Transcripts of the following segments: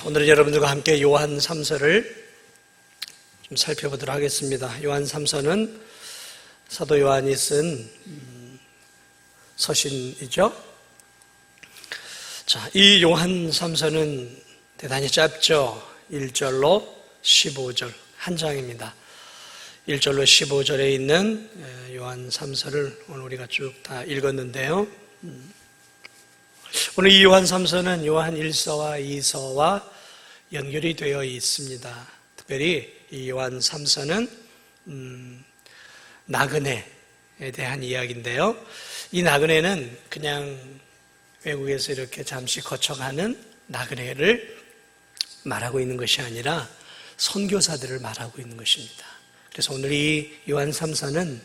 오늘은 여러분들과 함께 요한 3서를 좀 살펴보도록 하겠습니다. 요한 3서는 사도 요한이 쓴 서신이죠. 자, 이 요한 3서는 대단히 짧죠. 1절로 15절 한 장입니다. 1절로 15절에 있는 요한 3서를 오늘 우리가 쭉 다 읽었는데요. 오늘 이 요한 3서는 요한 1서와 2서와 연결이 되어 있습니다. 특별히 이 요한 3서는 나그네에 대한 이야기인데요. 이 나그네는 그냥 외국에서 이렇게 잠시 거쳐가는 나그네를 말하고 있는 것이 아니라 선교사들을 말하고 있는 것입니다. 그래서 오늘 이 요한 3서는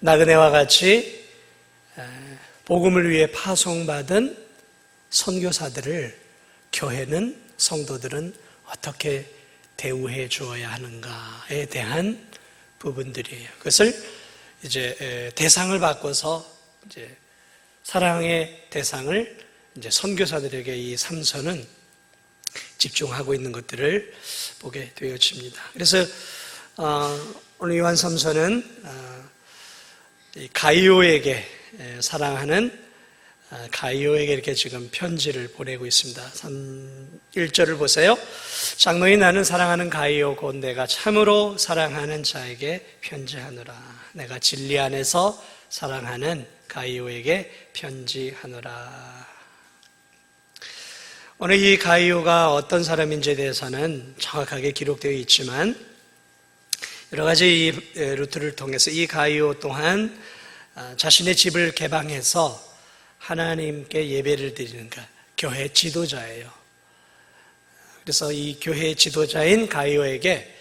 나그네와 같이 복음을 위해 파송받은 선교사들을 교회는, 성도들은 어떻게 대우해 주어야 하는가에 대한 부분들이에요. 그것을 이제 대상을 바꿔서 이제 사랑의 대상을 이제 선교사들에게 이 3서는 집중하고 있는 것들을 보게 되어집니다. 그래서 오늘 요한 3서는 가이오에게 사랑하는 가이오에게 이렇게 지금 편지를 보내고 있습니다. 1절을 보세요. 장로인 나는 사랑하는 가이오 곧 내가 참으로 사랑하는 자에게 편지하노라. 내가 진리 안에서 사랑하는 가이오에게 편지하노라. 오늘 이 가이오가 어떤 사람인지에 대해서는 정확하게 기록되어 있지만 여러 가지 이 루트를 통해서 이 가이오 또한 자신의 집을 개방해서 하나님께 예배를 드리는 교회 지도자예요. 그래서 이 교회 지도자인 가이오에게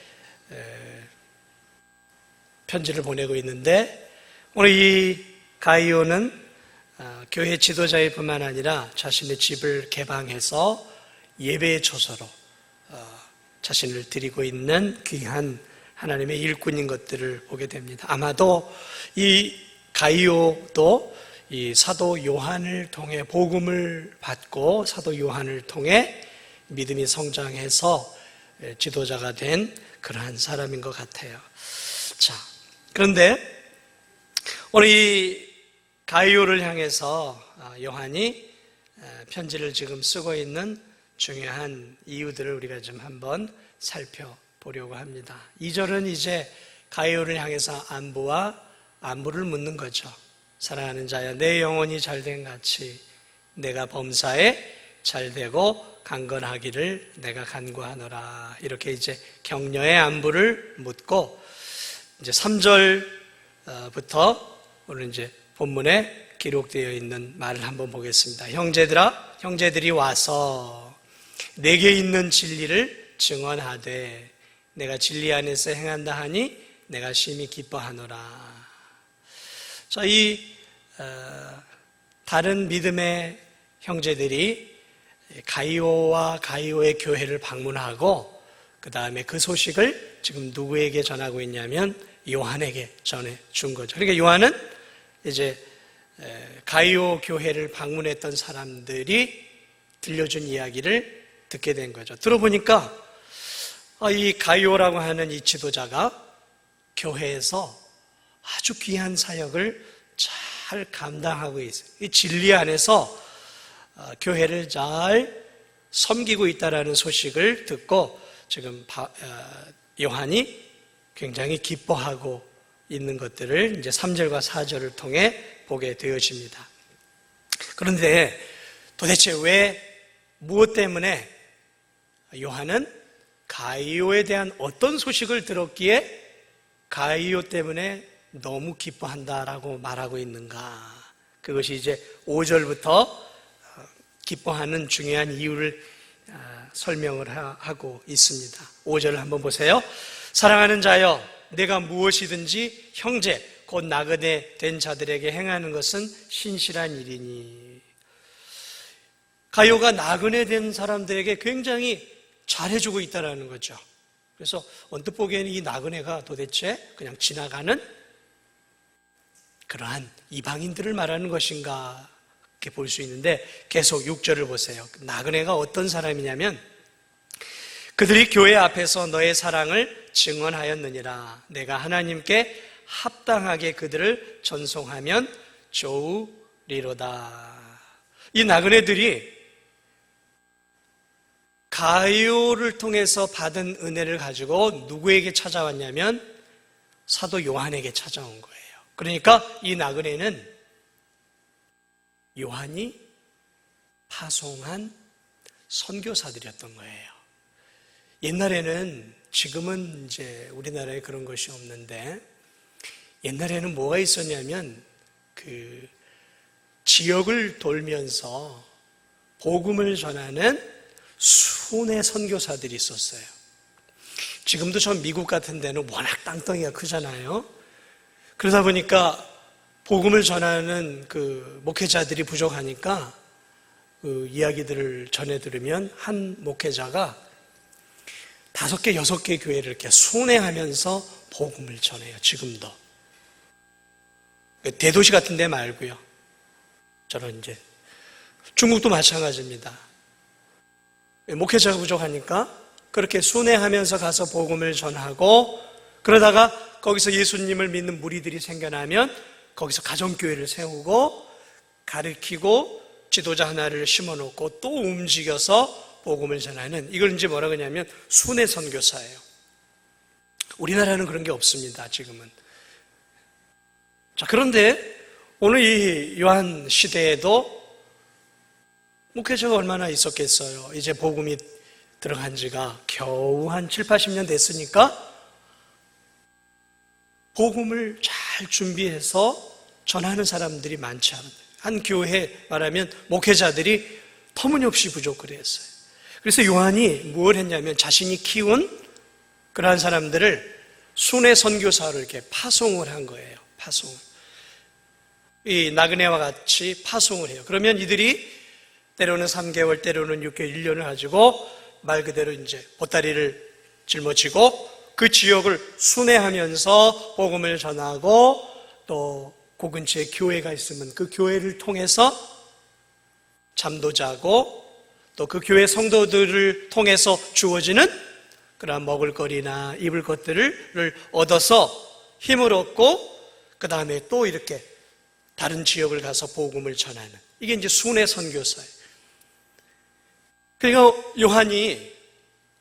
편지를 보내고 있는데 오늘 이 가이오는 교회 지도자일 뿐만 아니라 자신의 집을 개방해서 예배의 초소로 자신을 드리고 있는 귀한 하나님의 일꾼인 것들을 보게 됩니다. 아마도 이 가이오도 이 사도 요한을 통해 복음을 받고 사도 요한을 통해 믿음이 성장해서 지도자가 된 그러한 사람인 것 같아요. 자, 그런데 오늘 이 가이오를 향해서 요한이 편지를 지금 쓰고 있는 중요한 이유들을 우리가 좀 한번 살펴보려고 합니다. 2절은 이제 가이오를 향해서 안부를 묻는 거죠. 사랑하는 자여, 내 영혼이 잘된 같이 내가 범사에 잘되고 강건하기를 내가 간구하노라. 이렇게 이제 격려의 안부를 묻고 이제 3절부터 오늘 이제 본문에 기록되어 있는 말을 한번 보겠습니다. 형제들아, 형제들이 와서 내게 있는 진리를 증언하되 내가 진리 안에서 행한다 하니 내가 심히 기뻐하노라. 자, 이 다른 믿음의 형제들이 가이오와 가이오의 교회를 방문하고 그 다음에 그 소식을 지금 누구에게 전하고 있냐면 요한에게 전해 준 거죠. 그러니까 요한은 이제 가이오 교회를 방문했던 사람들이 들려준 이야기를 듣게 된 거죠. 들어보니까 이 가이오라고 하는 이 지도자가 교회에서 아주 귀한 사역을 잘 감당하고 있어요. 이 진리 안에서 교회를 잘 섬기고 있다라는 소식을 듣고 지금 요한이 굉장히 기뻐하고 있는 것들을 이제 3절과 4절을 통해 보게 되어집니다. 그런데 도대체 무엇 때문에 요한은 가이오에 대한 어떤 소식을 들었기에 가이오 때문에 너무 기뻐한다라고 말하고 있는가? 그것이 이제 5절부터 기뻐하는 중요한 이유를 설명을 하고 있습니다. 5절을 한번 보세요. 사랑하는 자여, 내가 무엇이든지 형제 곧 나그네 된 자들에게 행하는 것은 신실한 일이니. 가이오가 나그네 된 사람들에게 굉장히 잘해주고 있다는 거죠. 그래서 언뜻 보기에는 이 나그네가 도대체 그냥 지나가는 그러한 이방인들을 말하는 것인가 이렇게 볼 수 있는데 계속 6절을 보세요. 나그네가 어떤 사람이냐면 그들이 교회 앞에서 너의 사랑을 증언하였느니라. 내가 하나님께 합당하게 그들을 전송하면 좋으리로다. 이 나그네들이 가이오를 통해서 받은 은혜를 가지고 누구에게 찾아왔냐면 사도 요한에게 찾아온 거예요. 그러니까 이 나그네는 요한이 파송한 선교사들이었던 거예요. 옛날에는, 지금은 이제 우리나라에 그런 것이 없는데, 옛날에는 뭐가 있었냐면 그 지역을 돌면서 복음을 전하는 순회 선교사들이 있었어요. 지금도 전 미국 같은 데는 워낙 땅덩이가 크잖아요. 그러다 보니까 복음을 전하는 그 목회자들이 부족하니까 그 이야기들을 전해 들으면 한 목회자가 5개, 6개 교회를 이렇게 순회하면서 복음을 전해요. 지금도. 대도시 같은 데 말고요. 저는 이제 중국도 마찬가지입니다. 목회자가 부족하니까 그렇게 순회하면서 가서 복음을 전하고, 그러다가 거기서 예수님을 믿는 무리들이 생겨나면 거기서 가정교회를 세우고 가르치고 지도자 하나를 심어놓고 또 움직여서 복음을 전하는, 이걸 이제 뭐라고 하냐면 순회 선교사예요. 우리나라는 그런 게 없습니다, 지금은. 자, 그런데 오늘 이 요한 시대에도 목회자가 얼마나 있었겠어요. 이제 복음이 들어간 지가 겨우 한 7, 80년 됐으니까 복음을 잘 준비해서 전하는 사람들이 많지 않아요. 한 교회 말하면 목회자들이 터무니없이 부족을 했어요. 그래서 요한이 뭘 했냐면 자신이 키운 그러한 사람들을 순회 선교사로 이렇게 파송을 한 거예요. 파송을. 이 나그네와 같이 파송을 해요. 그러면 이들이 때로는 3개월, 때로는 6개월, 1년을 가지고 말 그대로 이제 보따리를 짊어지고 그 지역을 순회하면서 복음을 전하고, 또 그 근처에 교회가 있으면 그 교회를 통해서 잠도 자고, 또 그 교회 성도들을 통해서 주어지는 그러한 먹을거리나 입을 것들을 얻어서 힘을 얻고, 그 다음에 또 이렇게 다른 지역을 가서 복음을 전하는, 이게 이제 순회 선교사예요. 그러니까 요한이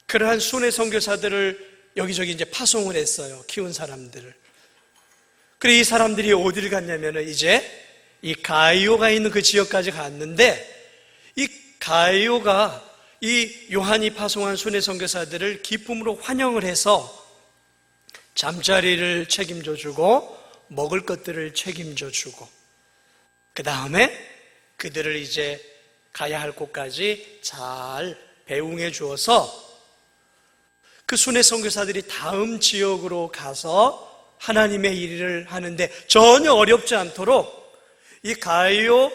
그러한 순회 선교사들을 여기저기 이제 파송을 했어요. 키운 사람들을. 그래 이 사람들이 어디를 갔냐면은 이제 이 가이오가 있는 그 지역까지 갔는데, 이 가이오가 이 요한이 파송한 순회 선교사들을 기쁨으로 환영을 해서 잠자리를 책임져 주고 먹을 것들을 책임져 주고, 그 다음에 그들을 이제 가야 할 곳까지 잘 배웅해 주어서 그 순회 선교사들이 다음 지역으로 가서 하나님의 일을 하는데 전혀 어렵지 않도록 이 가이오,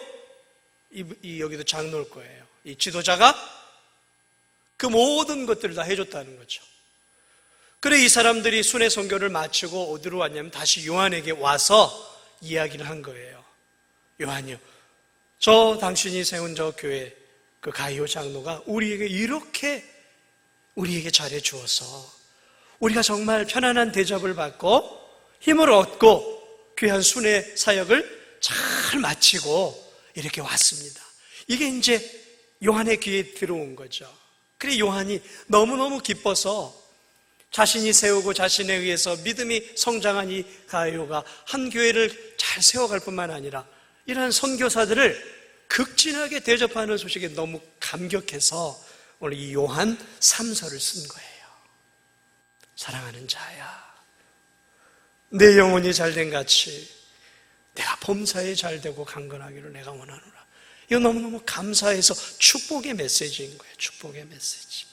여기도 장로일 거예요. 이 지도자가 그 모든 것들을 다 해줬다는 거죠. 그래 이 사람들이 순회 선교를 마치고 어디로 왔냐면 다시 요한에게 와서 이야기를 한 거예요. 요한이요, 저 당신이 세운 저 교회 그 가이오 장로가 우리에게 이렇게 우리에게 잘해 주어서 우리가 정말 편안한 대접을 받고 힘을 얻고 귀한 순회 사역을 잘 마치고 이렇게 왔습니다. 이게 이제 요한의 귀에 들어온 거죠. 그래 요한이 너무너무 기뻐서 자신이 세우고 자신에 의해서 믿음이 성장한 이 가이오가 한 교회를 잘 세워갈 뿐만 아니라 이러한 선교사들을 극진하게 대접하는 소식에 너무 감격해서 오늘 이 요한 3서를 쓴 거예요. 사랑하는 자야, 내 영혼이 잘된 같이 내가 범사에 잘되고 강건하기를 내가 원하노라. 이거 너무너무 감사해서 축복의 메시지인 거예요. 축복의 메시지.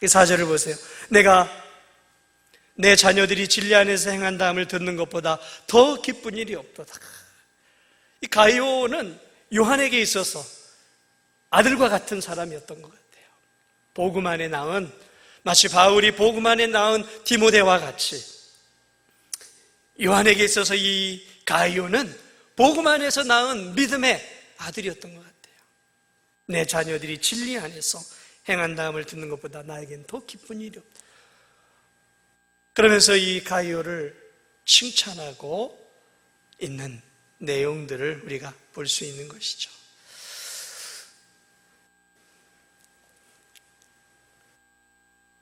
이 4절을 보세요. 내가 내 자녀들이 진리 안에서 행한 다음을 듣는 것보다 더 기쁜 일이 없도다. 이 가이오는 요한에게 있어서 아들과 같은 사람이었던 것 같아요. 복음 안에 낳은, 마치 바울이 복음 안에 낳은 디모데와 같이 요한에게 있어서 이 가이오는 복음 안에서 낳은 믿음의 아들이었던 것 같아요. 내 자녀들이 진리 안에서 행한다함을 듣는 것보다 나에겐 더 기쁜 일이 없다. 그러면서 이 가이오를 칭찬하고 있는 내용들을 우리가 볼 수 있는 것이죠.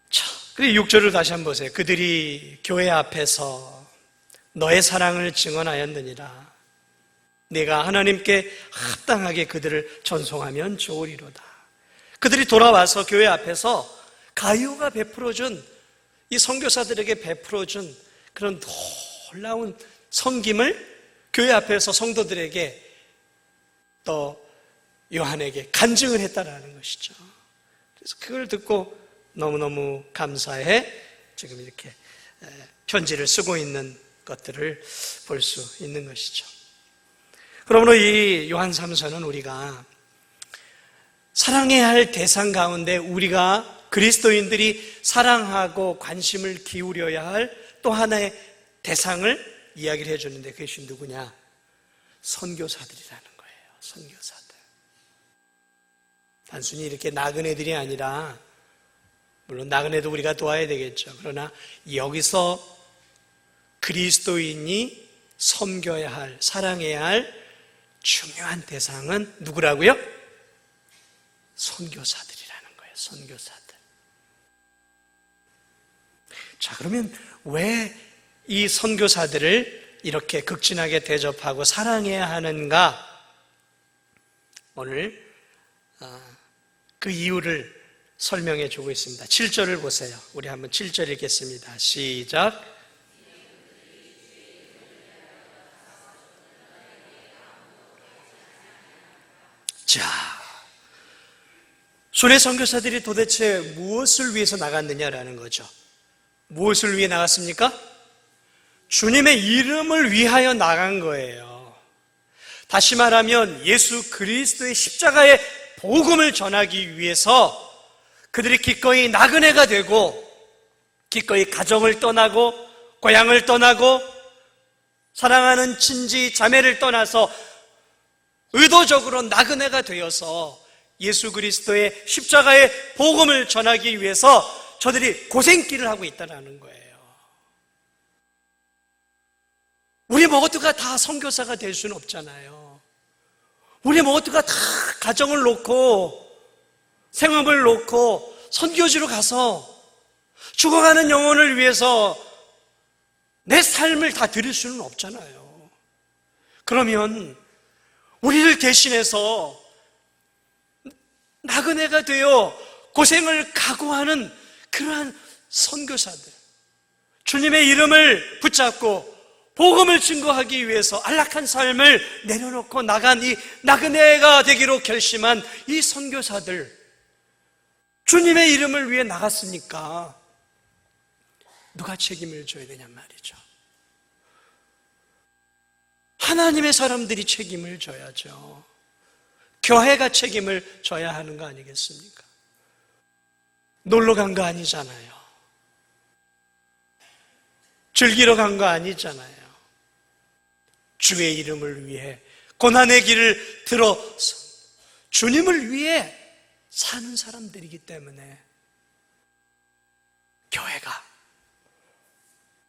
자, 그리고 6절을 다시 한번 보세요. 그들이 교회 앞에서 너의 사랑을 증언하였느니라. 내가 하나님께 합당하게 그들을 전송하면 좋으리로다. 그들이 돌아와서 교회 앞에서 가이오가 베풀어준, 이 선교사들에게 베풀어준 그런 놀라운 섬김을 교회 앞에서 성도들에게 또 요한에게 간증을 했다라는 것이죠. 그래서 그걸 듣고 너무너무 감사해 지금 이렇게 편지를 쓰고 있는 것들을 볼 수 있는 것이죠. 그러므로 이 요한 3서는 우리가 사랑해야 할 대상 가운데 우리가 그리스도인들이 사랑하고 관심을 기울여야 할 또 하나의 대상을 이야기를 해주는데 그것이 누구냐? 선교사들이라는 거예요. 선교사들. 단순히 이렇게 나그네들이 아니라, 물론 나그네도 우리가 도와야 되겠죠. 그러나 여기서 그리스도인이 섬겨야 할, 사랑해야 할 중요한 대상은 누구라고요? 선교사들이라는 거예요. 선교사들. 자, 그러면 왜 이 선교사들을 이렇게 극진하게 대접하고 사랑해야 하는가? 오늘 그 이유를 설명해 주고 있습니다. 7절을 보세요. 우리 한번 7절 읽겠습니다. 시작. 자, 순회 선교사들이 도대체 무엇을 위해서 나갔느냐라는 거죠. 무엇을 위해 나갔습니까? 주님의 이름을 위하여 나간 거예요. 다시 말하면 예수 그리스도의 십자가의 복음을 전하기 위해서 그들이 기꺼이 나그네가 되고 기꺼이 가정을 떠나고 고향을 떠나고 사랑하는 친지 자매를 떠나서 의도적으로 나그네가 되어서 예수 그리스도의 십자가의 복음을 전하기 위해서 저들이 고생길을 하고 있다는 거예요. 우리 모두가 다 선교사가 될 수는 없잖아요. 우리 모두가 다 가정을 놓고 생업을 놓고 선교지로 가서 죽어가는 영혼을 위해서 내 삶을 다 드릴 수는 없잖아요. 그러면 우리를 대신해서 나그네가 되어 고생을 각오하는 그러한 선교사들, 주님의 이름을 붙잡고 복음을 증거하기 위해서 안락한 삶을 내려놓고 나간 이 나그네가 되기로 결심한 이 선교사들, 주님의 이름을 위해 나갔으니까 누가 책임을 져야 되냔 말이죠. 하나님의 사람들이 책임을 져야죠. 교회가 책임을 져야 하는 거 아니겠습니까? 놀러 간 거 아니잖아요. 즐기러 간 거 아니잖아요. 주의 이름을 위해 고난의 길을 들어서 주님을 위해 사는 사람들이기 때문에 교회가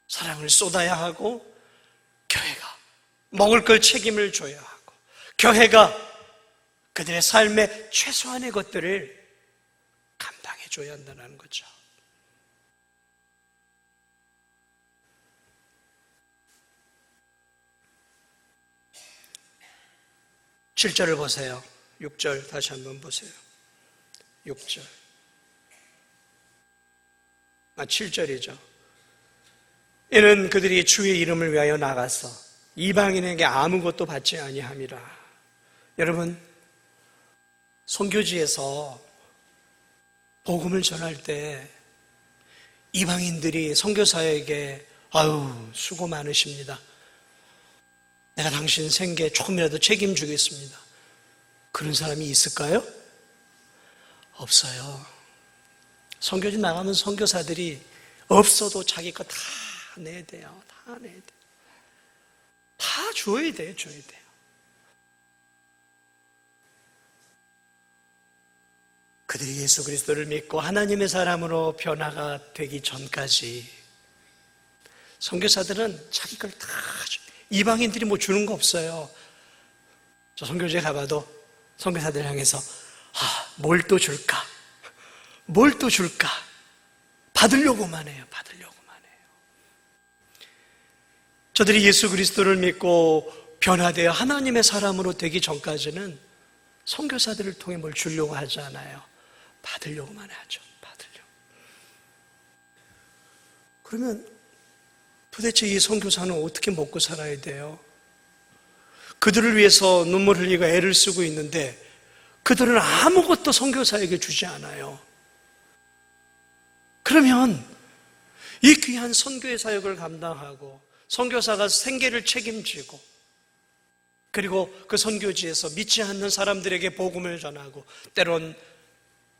사랑을 쏟아야 하고, 교회가 먹을 걸 책임을 져야 하고, 교회가 그들의 삶의 최소한의 것들을 감당해 줘야 한다는 거죠. 칠 절을 보세요. 6절 다시 한번 보세요. 6절. 7절이죠. 이는 그들이 주의 이름을 위하여 나가서 이방인에게 아무것도 받지 아니함이라. 여러분, 선교지에서 복음을 전할 때 이방인들이 선교사에게 아유, 수고 많으십니다. 내가 당신 생계 조금이라도 책임지겠습니다. 그런 사람이 있을까요? 없어요. 선교지 나가면 선교사들이 없어도 자기 거 다 내야 돼요. 다 내야 돼요. 다 줘야 돼요. 줘야 돼요. 그들이 예수 그리스도를 믿고 하나님의 사람으로 변화가 되기 전까지 선교사들은 자기 걸 다 이방인들이 뭐 주는 거 없어요. 저 선교지에 가봐도 선교사들 향해서 뭘 또 줄까? 뭘 또 줄까? 받으려고만 해요. 저들이 예수 그리스도를 믿고 변화되어 하나님의 사람으로 되기 전까지는 선교사들을 통해 뭘 주려고 하지 않아요. 받으려고만 하죠. 그러면 도대체 이 선교사는 어떻게 먹고 살아야 돼요? 그들을 위해서 눈물 흘리고 애를 쓰고 있는데 그들은 아무것도 선교사에게 주지 않아요. 그러면 이 귀한 선교의 사역을 감당하고 선교사가 생계를 책임지고 그리고 그 선교지에서 믿지 않는 사람들에게 복음을 전하고 때론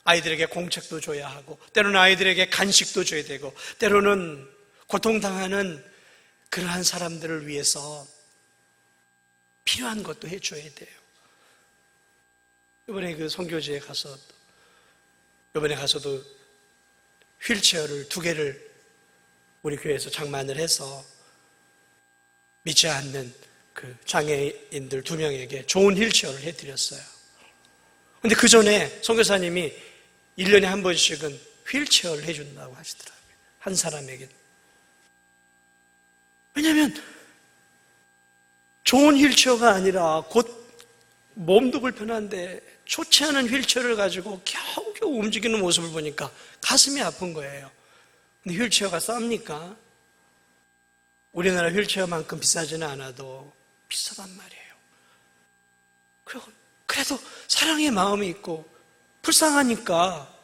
아이들에게 공책도 줘야 하고 때로는 아이들에게 간식도 줘야 되고 때로는 고통당하는 그러한 사람들을 위해서 필요한 것도 해줘야 돼요. 이번에 그 선교지에 가서도 휠체어를 2개를 우리 교회에서 장만을 해서 믿지 않는 그 장애인들 2명에게 좋은 휠체어를 해드렸어요. 근데 그 전에 선교사님이 1년에 한 번씩은 휠체어를 해준다고 하시더라고요. 한 사람에게. 왜냐하면 좋은 휠체어가 아니라 곧 몸도 불편한데 좋지 않은 휠체어를 가지고 겨우겨우 움직이는 모습을 보니까 가슴이 아픈 거예요. 근데 휠체어가 쌉니까? 우리나라 휠체어만큼 비싸지는 않아도 비싸단 말이에요. 그래도 사랑의 마음이 있고 불쌍하니까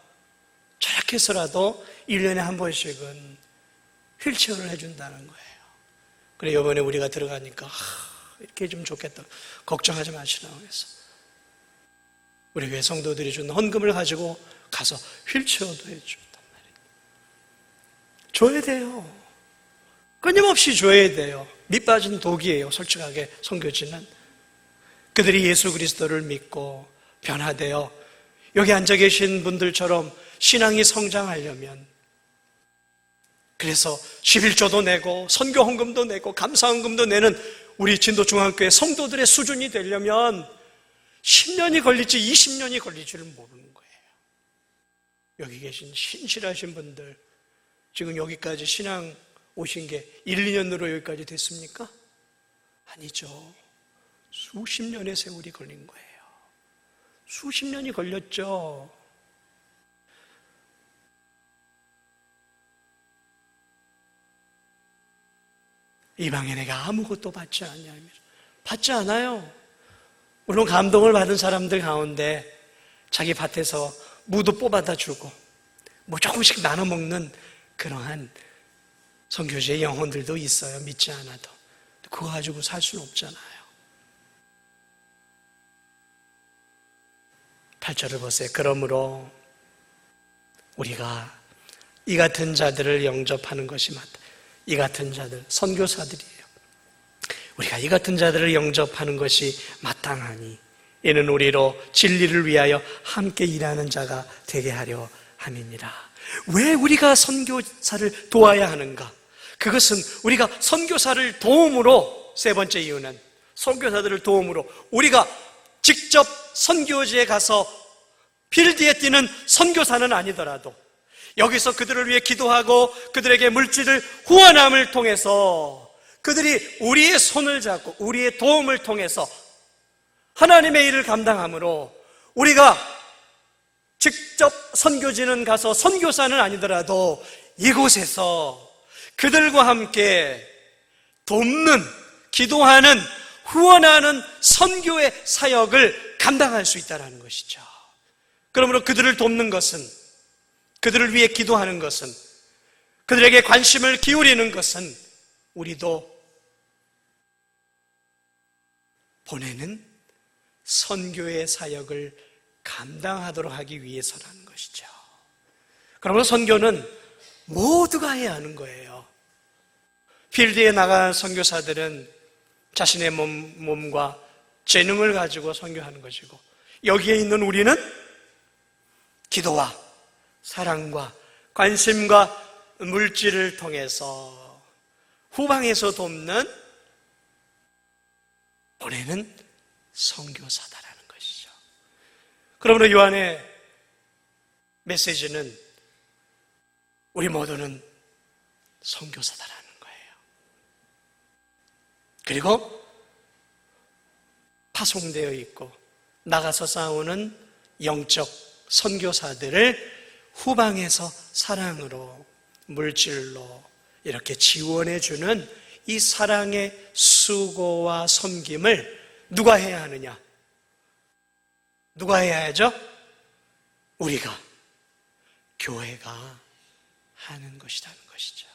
절약해서라도 1년에 한 번씩은 휠체어를 해준다는 거예요. 그래 이번에 우리가 들어가니까 이렇게 해주면 좋겠다. 걱정하지 마시라고 해서 우리 교회 성도들이 준 헌금을 가지고 가서 휠체어도 해줬단 말이에요. 줘야 돼요. 끊임없이 줘야 돼요. 밑빠진 독이에요. 솔직하게 선교지는. 그들이 예수 그리스도를 믿고 변화되어 여기 앉아 계신 분들처럼 신앙이 성장하려면 그래서 11조도 내고 선교 헌금도 내고 감사 헌금도 내는 우리 진도중앙교회 성도들의 수준이 되려면 10년이 걸릴지 20년이 걸릴지를 모르는 거예요. 여기 계신 신실하신 분들 지금 여기까지 신앙 오신 게 1, 2년으로 여기까지 됐습니까? 아니죠. 수십 년의 세월이 걸린 거예요. 수십 년이 걸렸죠. 이방인에게 아무것도 받지 않냐면 받지 않아요. 물론 감동을 받은 사람들 가운데 자기 밭에서 무도 뽑아다 주고 뭐 조금씩 나눠 먹는 그러한 선교지의 영혼들도 있어요. 믿지 않아도. 그거 가지고 살 수는 없잖아요. 8절을 보세요. 그러므로 우리가 이 같은 자들을 영접하는 것이 맞다. 이 같은 자들, 선교사들이에요. 우리가 이 같은 자들을 영접하는 것이 마땅하니 이는 우리로 진리를 위하여 함께 일하는 자가 되게 하려 함이니라. 왜 우리가 선교사를 도와야 하는가? 그것은 우리가 선교사를 도움으로, 세 번째 이유는 선교사들을 도움으로 우리가 직접 선교지에 가서 필드에 뛰는 선교사는 아니더라도 여기서 그들을 위해 기도하고 그들에게 물질을 후원함을 통해서 그들이 우리의 손을 잡고 우리의 도움을 통해서 하나님의 일을 감당함으로 우리가 직접 선교지는 가서 선교사는 아니더라도 이곳에서 그들과 함께 돕는, 기도하는, 후원하는 선교의 사역을 감당할 수 있다는 것이죠. 그러므로 그들을 돕는 것은, 그들을 위해 기도하는 것은, 그들에게 관심을 기울이는 것은 우리도 보내는 선교의 사역을 감당하도록 하기 위해서라는 것이죠. 그러므로 선교는 모두가 해야 하는 거예요. 필드에 나간 선교사들은 자신의 몸과 재능을 가지고 선교하는 것이고 여기에 있는 우리는 기도와 사랑과 관심과 물질을 통해서 후방에서 돕는 보내는 선교사다라는 것이죠. 그러므로 요한의 메시지는 우리 모두는 선교사다라는 거예요. 그리고 파송되어 있고 나가서 싸우는 영적 선교사들을 후방에서 사랑으로 물질로 이렇게 지원해주는 이 사랑의 수고와 섬김을 누가 해야 하느냐? 누가 해야 하죠? 우리가, 교회가 하는 것이라는 것이죠.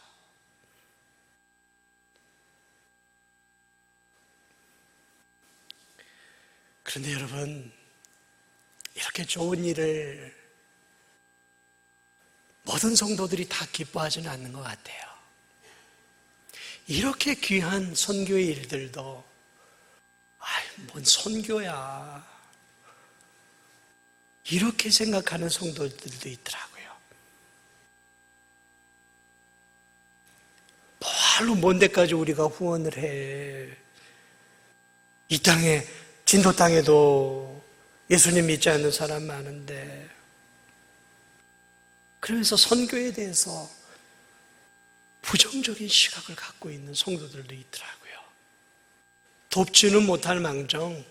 그런데 여러분, 이렇게 좋은 일을 모든 성도들이 다 기뻐하지는 않는 것 같아요. 이렇게 귀한 선교의 일들도 뭔 선교야 이렇게 생각하는 성도들도 있더라고요. 뭐로 먼 데까지 우리가 후원을 해. 이 땅에 진도 땅에도 예수님 믿지 않는 사람 많은데, 그러면서 선교에 대해서 부정적인 시각을 갖고 있는 성도들도 있더라고요. 돕지는 못할 망정,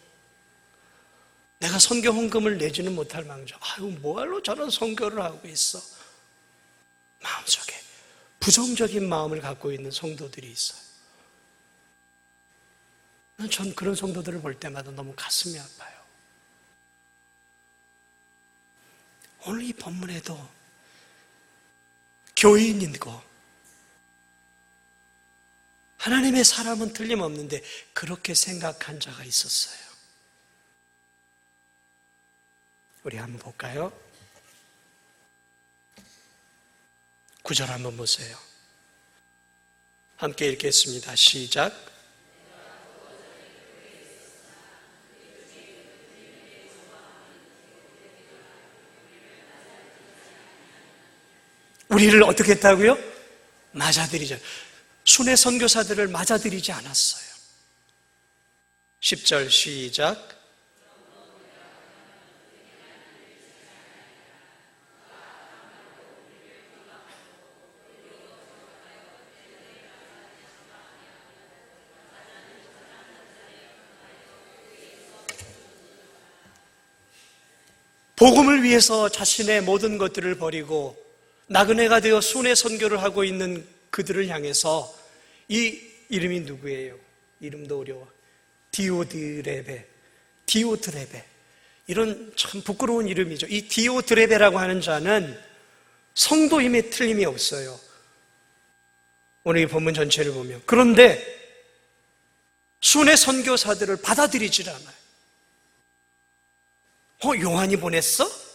내가 선교 헌금을 내지는 못할 망정, 뭐하러 저런 선교를 하고 있어? 마음속에 부정적인 마음을 갖고 있는 성도들이 있어요. 전 그런 성도들을 볼 때마다 너무 가슴이 아파요. 오늘 이 본문에도 교인이고 하나님의 사람은 틀림없는데 그렇게 생각한 자가 있었어요. 우리 한번 볼까요? 9절 한번 보세요. 함께 읽겠습니다. 시작. 우리를 어떻게 했다고요? 맞아들이죠. 순회 선교사들을 맞아들이지 않았어요. 10절 시작. 복음을 위해서 자신의 모든 것들을 버리고 나그네가 되어 순회 선교를 하고 있는 그들을 향해서 이 이름이 누구예요? 이름도 어려워. 디오드레베. 이런 참 부끄러운 이름이죠. 이 디오드레베라고 하는 자는 성도임에 틀림이 없어요. 오늘 이 본문 전체를 보면. 그런데 순회 선교사들을 받아들이질 않아요. 요한이 보냈어?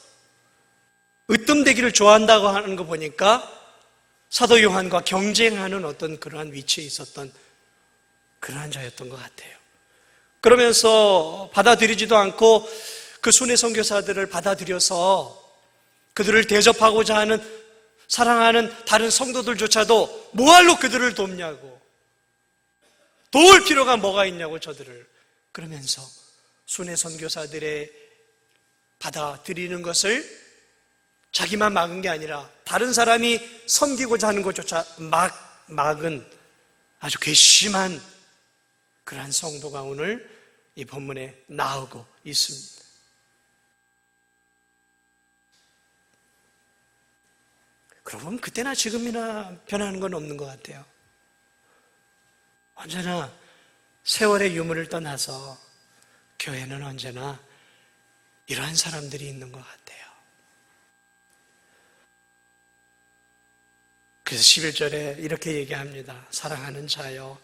으뜸되기를 좋아한다고 하는 거 보니까 사도 요한과 경쟁하는 어떤 그러한 위치에 있었던 그러한 자였던 것 같아요. 그러면서 받아들이지도 않고 그 순회 선교사들을 받아들여서 그들을 대접하고자 하는 사랑하는 다른 성도들조차도 뭐할로 그들을 돕냐고, 도울 필요가 뭐가 있냐고 저들을, 그러면서 순회 선교사들의 받아들이는 것을 자기만 막은 게 아니라 다른 사람이 섬기고자 하는 것조차 막은 아주 괘씸한 그러한 성도가 오늘 이 본문에 나오고 있습니다. 그러고 보면 그때나 지금이나 변하는 건 없는 것 같아요. 언제나 세월의 유물을 떠나서 교회는 언제나 이러한 사람들이 있는 것 같아요. 그래서 11절에 이렇게 얘기합니다. 사랑하는 자여,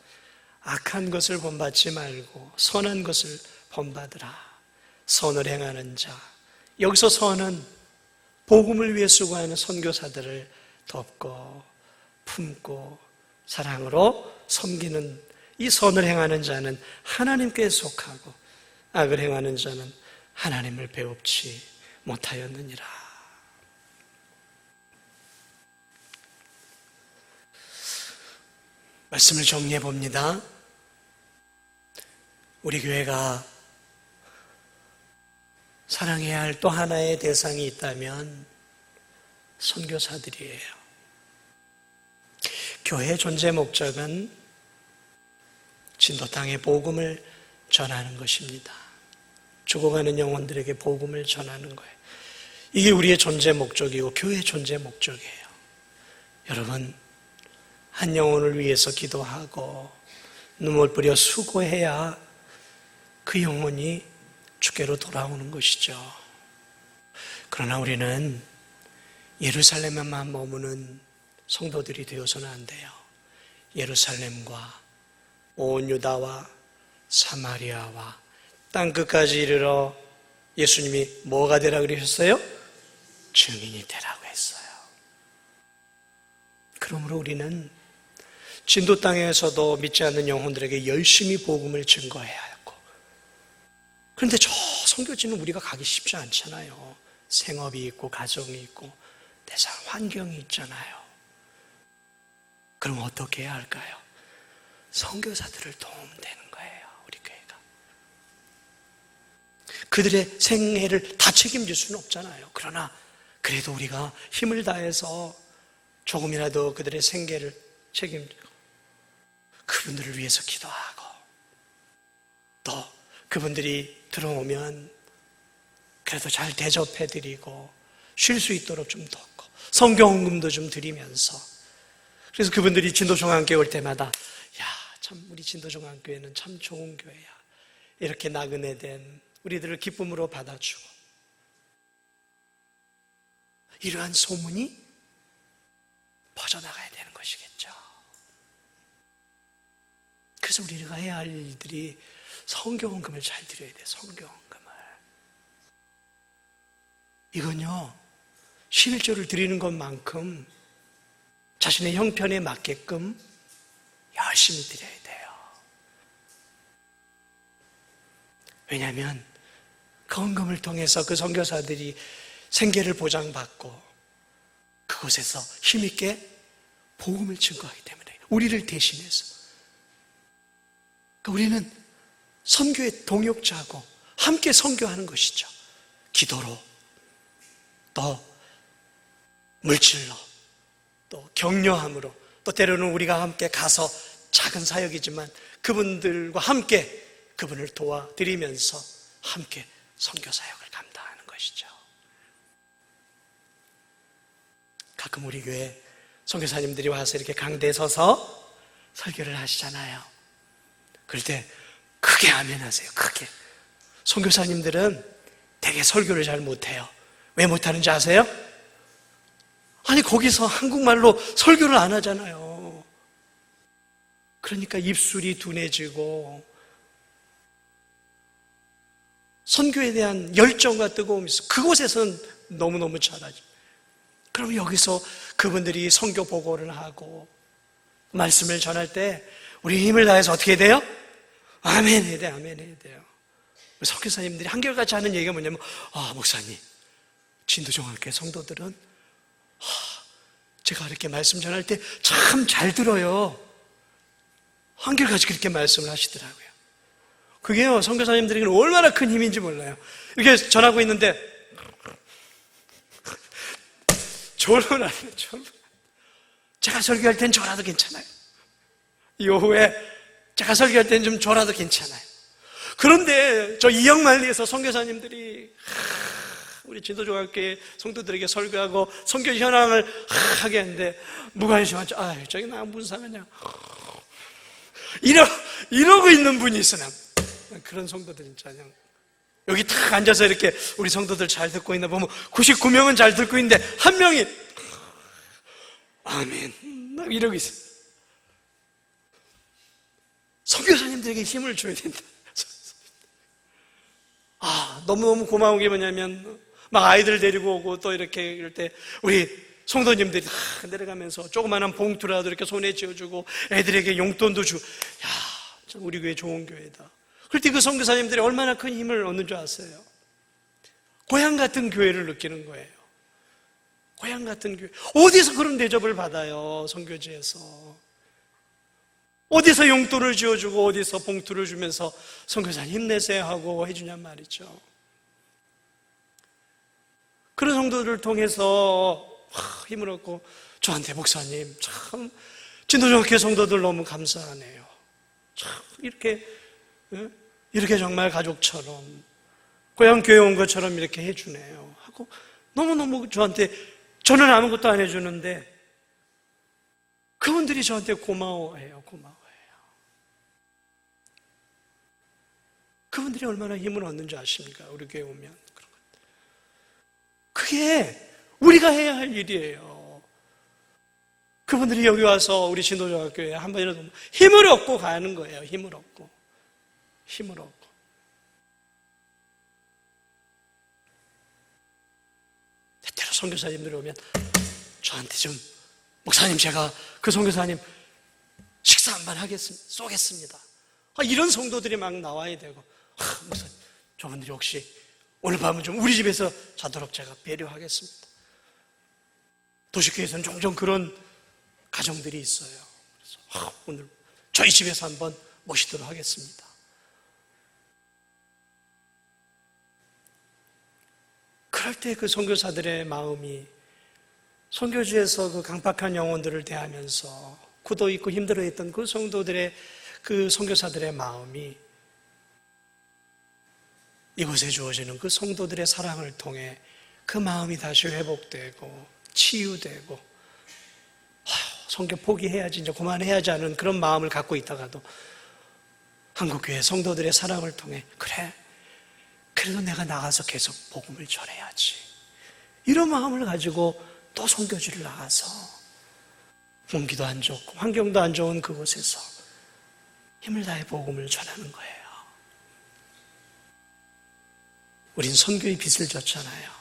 악한 것을 본받지 말고 선한 것을 본받으라. 선을 행하는 자. 여기서 선은 복음을 위해 수고하는 선교사들을 돕고 품고 사랑으로 섬기는 이 선을 행하는 자는 하나님께 속하고 악을 행하는 자는 하나님을 배웁지 못하였느니라. 말씀을 정리해 봅니다. 우리 교회가 사랑해야 할 또 하나의 대상이 있다면 선교사들이에요. 교회의 존재 목적은 진도 땅에 복음을 전하는 것입니다. 죽어가는 영혼들에게 복음을 전하는 거예요. 이게 우리의 존재 목적이고 교회의 존재 목적이에요. 여러분, 한 영혼을 위해서 기도하고 눈물 뿌려 수고해야 그 영혼이 주께로 돌아오는 것이죠. 그러나 우리는 예루살렘에만 머무는 성도들이 되어서는 안 돼요. 예루살렘과 온 유다와 사마리아와 땅끝까지 이르러 예수님이 뭐가 되라 그러셨어요? 증인이 되라고 했어요. 그러므로 우리는 진도 땅에서도 믿지 않는 영혼들에게 열심히 복음을 증거해야 하고, 그런데 저 선교지는 우리가 가기 쉽지 않잖아요. 생업이 있고 가정이 있고 대상 환경이 있잖아요. 그럼 어떻게 해야 할까요? 선교사들을 도우면 되는 거예요. 우리 교회가. 그들의 생애를 다 책임질 수는 없잖아요. 그러나 그래도 우리가 힘을 다해서 조금이라도 그들의 생계를 책임지고 그분들을 위해서 기도하고, 또 그분들이 들어오면 그래도 잘 대접해드리고 쉴 수 있도록 좀 돕고 성경헌금도 좀 드리면서, 그래서 그분들이 진도종합교회 올 때마다 야, 참 우리 진도종합교회는 참 좋은 교회야, 이렇게 나그네된 우리들을 기쁨으로 받아주고, 이러한 소문이 퍼져나가야 되는 것이겠죠. 그래서 우리가 해야 할 일들이 성경헌금을 잘 드려야 돼요. 성경헌금을. 이건요, 11조를 드리는 것만큼 자신의 형편에 맞게끔 열심히 드려야 돼요. 왜냐하면 그 헌금을 통해서 그 선교사들이 생계를 보장받고 그곳에서 힘있게 복음을 증거하기 때문에, 우리를 대신해서. 그러니까 우리는 선교의 동역자고 함께 선교하는 것이죠. 기도로, 또 물질로, 또 격려함으로, 또 때로는 우리가 함께 가서 작은 사역이지만 그분들과 함께 그분을 도와드리면서 함께 선교 사역을 감당하는 것이죠. 가끔 우리 교회 선교사님들이 와서 이렇게 강대에 서서 설교를 하시잖아요. 그럴 때 크게 아멘 하세요. 크게. 선교사님들은 되게 설교를 잘 못해요. 왜 못하는지 아세요? 아니, 거기서 한국말로 설교를 안 하잖아요. 그러니까 입술이 둔해지고 선교에 대한 열정과 뜨거움이 있어. 그곳에서는 너무너무 잘하죠. 그럼 여기서 그분들이 선교 보고를 하고 말씀을 전할 때 우리 힘을 다해서 어떻게 해야 돼요? 아멘 해야 돼요. 아멘 해야 돼요. 선교사님들이 한결같이 하는 얘기가 뭐냐면, 목사님, 진도종합교회 성도들은 제가 이렇게 말씀 전할 때 참 잘 들어요. 한결같이 그렇게 말씀을 하시더라고요. 그게요, 선교사님들에게는 얼마나 큰 힘인지 몰라요. 이렇게 전하고 있는데 졸음 안 해요. 졸음. 제가 설교할 땐 졸아도 괜찮아요. 이후에 제가 설교할 땐 좀 졸아도 괜찮아요. 그런데 저 이영만리에서 선교사님들이 우리 진도종합교회 성도들에게 설교하고 선교 현황을 하게 하는데 무관심하죠. 저기 나 무슨 상관이야. 이러고 있는 분이 있으나, 그런 성도들은 그냥 여기 탁 앉아서 이렇게 우리 성도들 잘 듣고 있나 보면 99명은 잘 듣고 있는데 한 명이 아멘 막 이러고 있어요. 선교사님들에게 힘을 줘야 된다. 너무너무 고마운 게 뭐냐면, 막 아이들 데리고 오고 또 이렇게 이럴 때 우리 성도님들이 다 내려가면서 조그마한 봉투라도 이렇게 손에 쥐어주고 애들에게 용돈도 주고, 참 우리 교회 좋은 교회다. 그럴 때 그 선교사님들이 얼마나 큰 힘을 얻는 줄 아세요? 고향 같은 교회를 느끼는 거예요. 고향 같은 교회. 어디서 그런 대접을 받아요, 선교지에서. 어디서 용돈을 지어주고 어디서 봉투를 주면서 선교사님 힘내세요 하고 해주냔 말이죠. 그런 성도들을 통해서 힘을 얻고 저한테 목사님 참 진도중학교 성도들 너무 감사하네요. 참 이렇게 정말 가족처럼 고향 교회 온 것처럼 이렇게 해주네요 하고 너무너무 저한테 저는 아무것도 안 해주는데 그분들이 저한테 고마워해요. 그분들이 얼마나 힘을 얻는지 아십니까? 우리 교회 오면 그런 것. 그게 우리가 해야 할 일이에요. 그분들이 여기 와서 우리 진도중학교에 한 번이라도 힘을 얻고 가는 거예요. 힘을 얻고. 때때로 선교사님들이 오면 저한테 좀 목사님 제가 그 선교사님 식사 한 번 쏘겠습니다. 이런 성도들이 막 나와야 되고 목사님 저분들이 혹시 오늘 밤은 좀 우리 집에서 자도록 제가 배려하겠습니다. 도시교회에서는 종종 그런 가정들이 있어요. 그래서 오늘 저희 집에서 한번 모시도록 하겠습니다. 그럴 때 그 선교사들의 마음이 선교지에서 그 강팍한 영혼들을 대하면서 굳어 있고 힘들어했던 그 성도들의 그 선교사들의 마음이 이곳에 주어지는 그 성도들의 사랑을 통해 그 마음이 다시 회복되고 치유되고 선교 포기해야지 이제 그만해야지 하는 그런 마음을 갖고 있다가도 한국교회 성도들의 사랑을 통해 그래도 내가 나가서 계속 복음을 전해야지 이런 마음을 가지고 또 선교지를 나가서 공기도 안 좋고 환경도 안 좋은 그곳에서 힘을 다해 복음을 전하는 거예요. 우린 선교의 빚을 졌잖아요.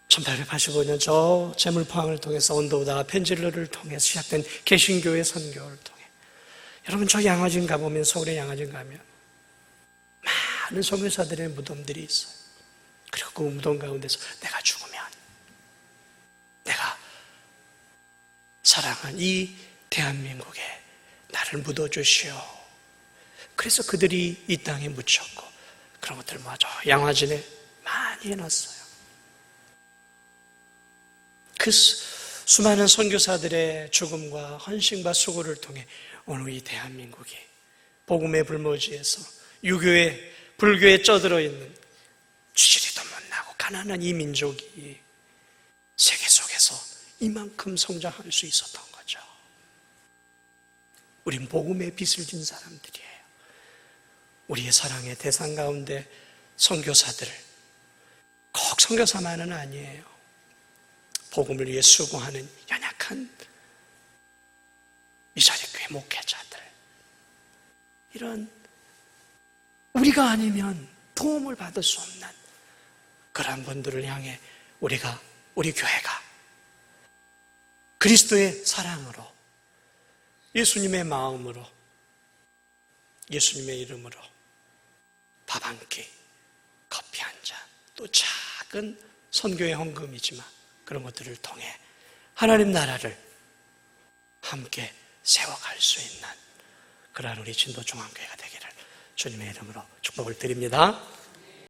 1885년 저 재물포항을 통해서 온도우다가 펜질러를 통해서 시작된 개신교의 선교를 통해 여러분 저 양화진 가보면 서울의 양화진 가면 많은 선교사들의 무덤들이 있어요. 그리고 그 무덤 가운데서 내가 죽으면 내가 사랑한 이 대한민국에 나를 묻어주시오. 그래서 그들이 이 땅에 묻혔고 그런 것들을 마저 양화진에 많이 해놨어요. 그 수많은 선교사들의 죽음과 헌신과 수고를 통해 오늘 이 대한민국이 복음의 불모지에서 유교에 불교에 쩌들어 있는 주지리도 못나고 가난한 이 민족이 세계 속에서 이만큼 성장할 수 있었던 거죠. 우린 복음의 빚을 진 사람들이에요. 우리의 사랑의 대상 가운데 선교사들, 꼭 선교사만은 아니에요. 복음을 위해 수고하는 연약한 미자립교회 목회자들, 이런 우리가 아니면 도움을 받을 수 없는 그러한 분들을 향해 우리 교회가 그리스도의 사랑으로, 예수님의 마음으로, 예수님의 이름으로 밥 한 끼, 커피 한 잔, 또 작은 선교의 헌금이지만 그런 것들을 통해 하나님 나라를 함께 세워갈 수 있는 그러한 우리 진도중앙교회가 되기를 주님의 이름으로 축복을 드립니다.